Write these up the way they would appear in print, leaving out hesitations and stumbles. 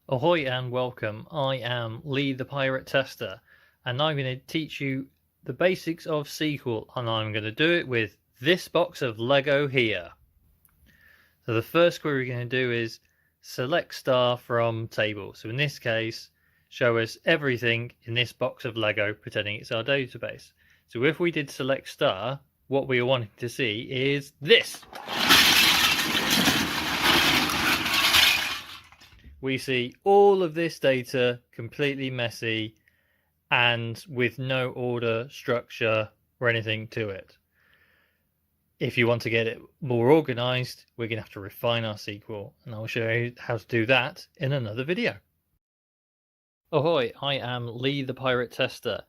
Ahoy and welcome. I am Lee the Pirate Tester, and I'm going to teach you the basics of SQL, and I'm going to do it with this box of Lego here. So the first query we're going to do is select star from table. So in this case, show us everything in this box of Lego, pretending it's our database. So if we did select star, what we are wanting to see is this. We see all of this data completely messy and with no order, structure, or anything to it. If you want to get it more organized, we're going to have to refine our SQL, and I'll show you how to do that in another video. Ahoy, I am Lee the Pirate Tester,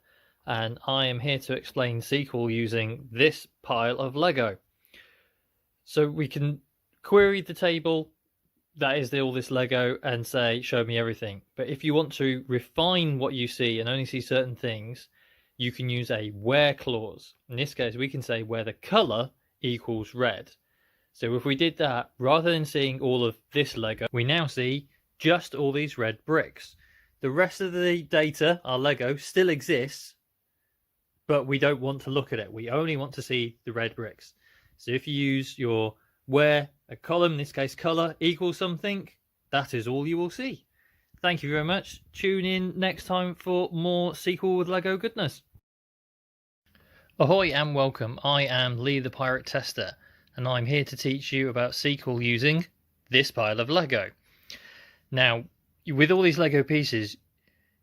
and I am here to explain SQL using this pile of Lego. So we can query the table that is all this Lego and say, show me everything. But if you want to refine what you see and only see certain things, you can use a where clause. In this case, we can say where the color equals red. So if we did that, rather than seeing all of this Lego, we now see just all these red bricks. The rest of the data, our Lego, still exists, but we don't want to look at it. We only want to see the red bricks. So if you use your where a column, in this case color, equals something, that is all you will see. Thank you very much. Tune in next time for more SQL with Lego goodness. Ahoy and welcome. I am Lee the Pirate Tester, and I'm here to teach you about SQL using this pile of Lego. Now, with all these Lego pieces,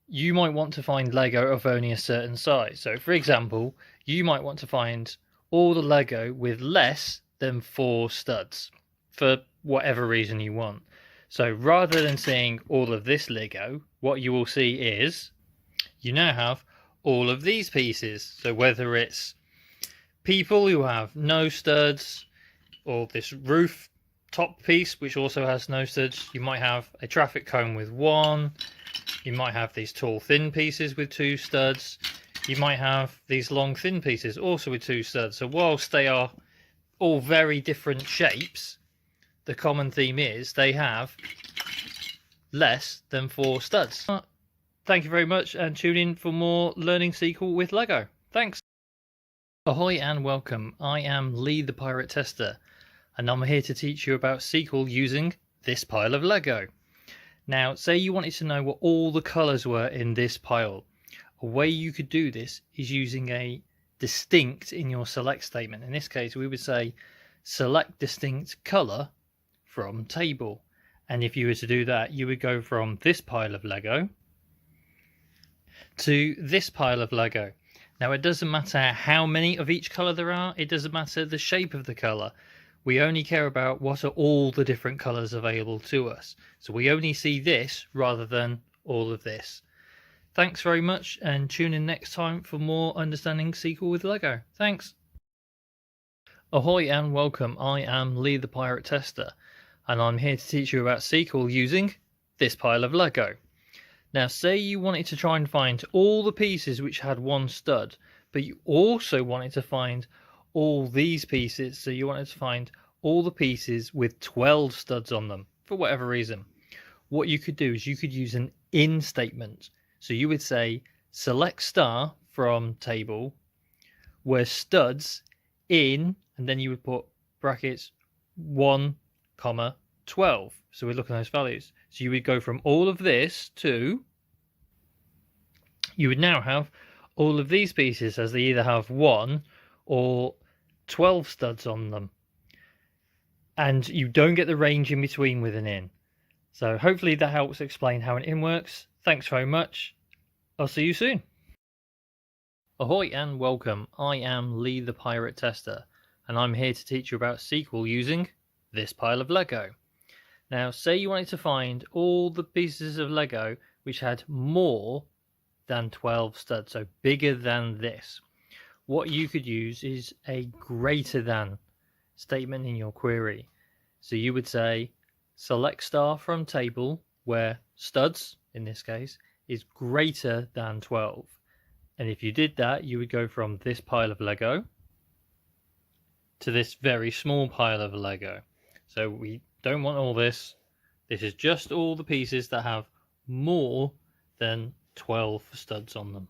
you might want to find Lego of only a certain size. So for example, you might want to find all the Lego with less than 4 studs for whatever reason you want. So rather than seeing all of this Lego, what you will see is you now have all of these pieces. So whether it's people who have no studs, or this roof top piece which also has no studs, you might have a traffic cone with 1, you might have these tall thin pieces with 2 studs, you might have these long thin pieces also with 2 studs. So whilst they are all very different shapes, the common theme is they have less than 4 studs. Thank you very much, and tune in for more learning SQL with Lego. Thanks. Ahoy and welcome. I am Lee the Pirate Tester, and I'm here to teach you about SQL using this pile of Lego. Now, say you wanted to know what all the colors were in this pile. A way you could do this is using a distinct in your select statement. In this case, we would say select distinct color from table. And if you were to do that, you would go from this pile of Lego to this pile of Lego. Now, it doesn't matter how many of each color there are. It doesn't matter the shape of the color. We only care about what are all the different colors available to us. So we only see this rather than all of this. Thanks very much, and tune in next time for more Understanding SQL with Lego. Thanks. Ahoy and welcome. I am Lee the Pirate Tester, and I'm here to teach you about SQL using this pile of Lego. Now, say you wanted to try and find all the pieces which had 1 stud, but you also wanted to find all these pieces. So you wanted to find all the pieces with 12 studs on them for whatever reason. What you could do is you could use an in statement. So you would say select star from table where studs in, and then you would put brackets 1, 12. So we're looking at those values. So you would go from all of this to, you would now have all of these pieces as they either have 1 or 12 studs on them. And you don't get the range in between with an in. So hopefully that helps explain how an in works. Thanks very much. I'll see you soon. Ahoy and welcome. I am Lee the Pirate Tester, and I'm here to teach you about SQL using this pile of Lego. Now, say you wanted to find all the pieces of Lego which had more than 12 studs, so bigger than this. What you could use is a greater than statement in your query. So you would say select star from table where studs, in this case, is greater than 12. And if you did that, you would go from this pile of Lego to this very small pile of Lego. So we don't want all this. This is just all the pieces that have more than 12 studs on them.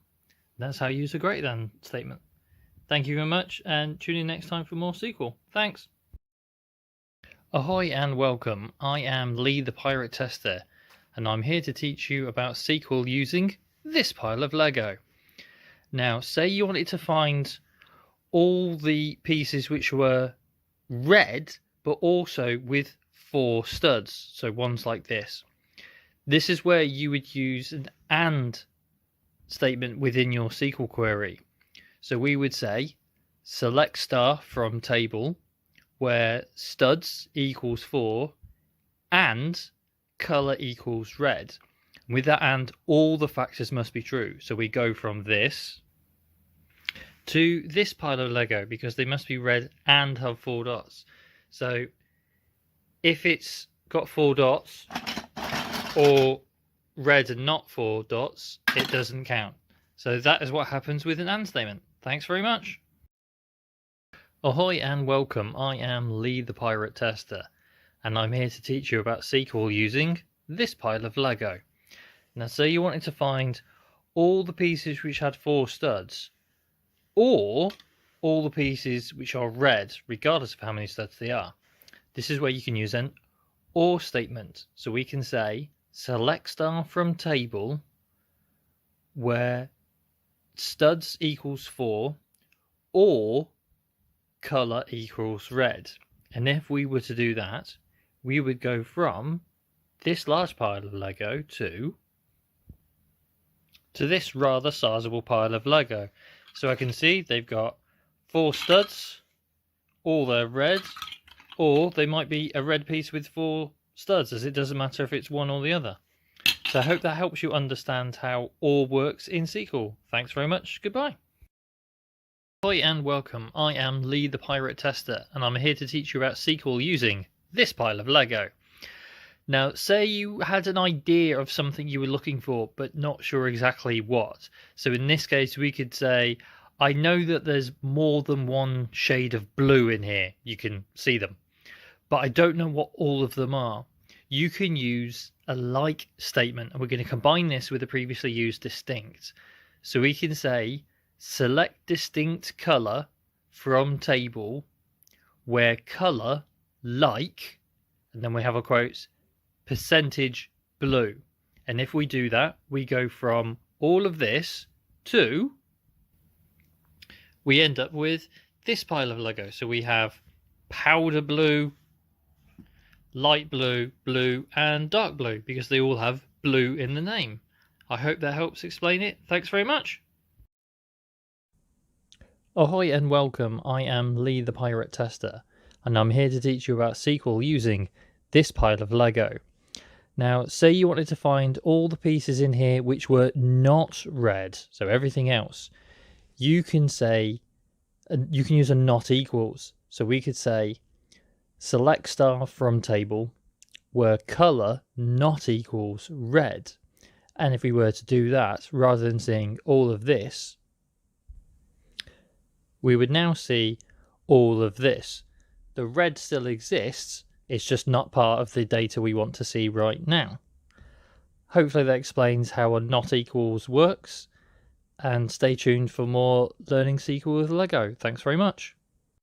That's how you use a greater than statement. Thank you very much, and tune in next time for more SQL. Thanks. Ahoy and welcome. I am Lee the Pirate Tester, and I'm here to teach you about SQL using this pile of Lego. Now, say you wanted to find all the pieces which were red, but also with 4 studs, so ones like this. This is where you would use an AND statement within your SQL query. So we would say select star from table where studs equals 4 and color equals red. With that and, all the factors must be true. So we go from this to this pile of Lego because they must be red and have 4 dots. So if it's got 4 dots or red and not 4 dots, it doesn't count. So that is what happens with an AND statement. Thanks very much. Ahoy and welcome. I am Lee the Pirate Tester, and I'm here to teach you about SQL using this pile of Lego. Now, say you wanted to find all the pieces which had 4 studs, or all the pieces which are red, regardless of how many studs they are. This is where you can use an OR statement. So we can say select star from table where studs equals 4 or color equals red. And if we were to do that, we would go from this large pile of Lego to this rather sizable pile of Lego. So I can see they've got 4 studs, all they're red, or they might be a red piece with 4 studs, as it doesn't matter if it's one or the other. So I hope that helps you understand how OR works in SQL. Thanks very much. Goodbye. Hi and welcome. I am Lee the Pirate Tester, and I'm here to teach you about SQL using this pile of Lego. Now, say you had an idea of something you were looking for, but not sure exactly what. So in this case, we could say, I know that there's more than one shade of blue in here. You can see them, but I don't know what all of them are. You can use a like statement, and we're going to combine this with the previously used distinct. So we can say, select distinct color from table where color like, and then we have our quotes, percentage blue. And if we do that, we go from all of this to, we end up with this pile of Lego. So we have powder blue, light blue, blue, and dark blue, because they all have blue in the name. I hope that helps explain it. Thanks very much. Ahoy and welcome. I am Lee the Pirate Tester, and I'm here to teach you about SQL using this pile of Lego. Now, say you wanted to find all the pieces in here which were not red, so everything else. You can say, you can use a not equals. So we could say, select star from table where color not equals red. And if we were to do that, rather than seeing all of this, we would now see all of this. The red still exists, it's just not part of the data we want to see right now. Hopefully that explains how a not equals works, and stay tuned for more learning SQL with Lego. Thanks very much.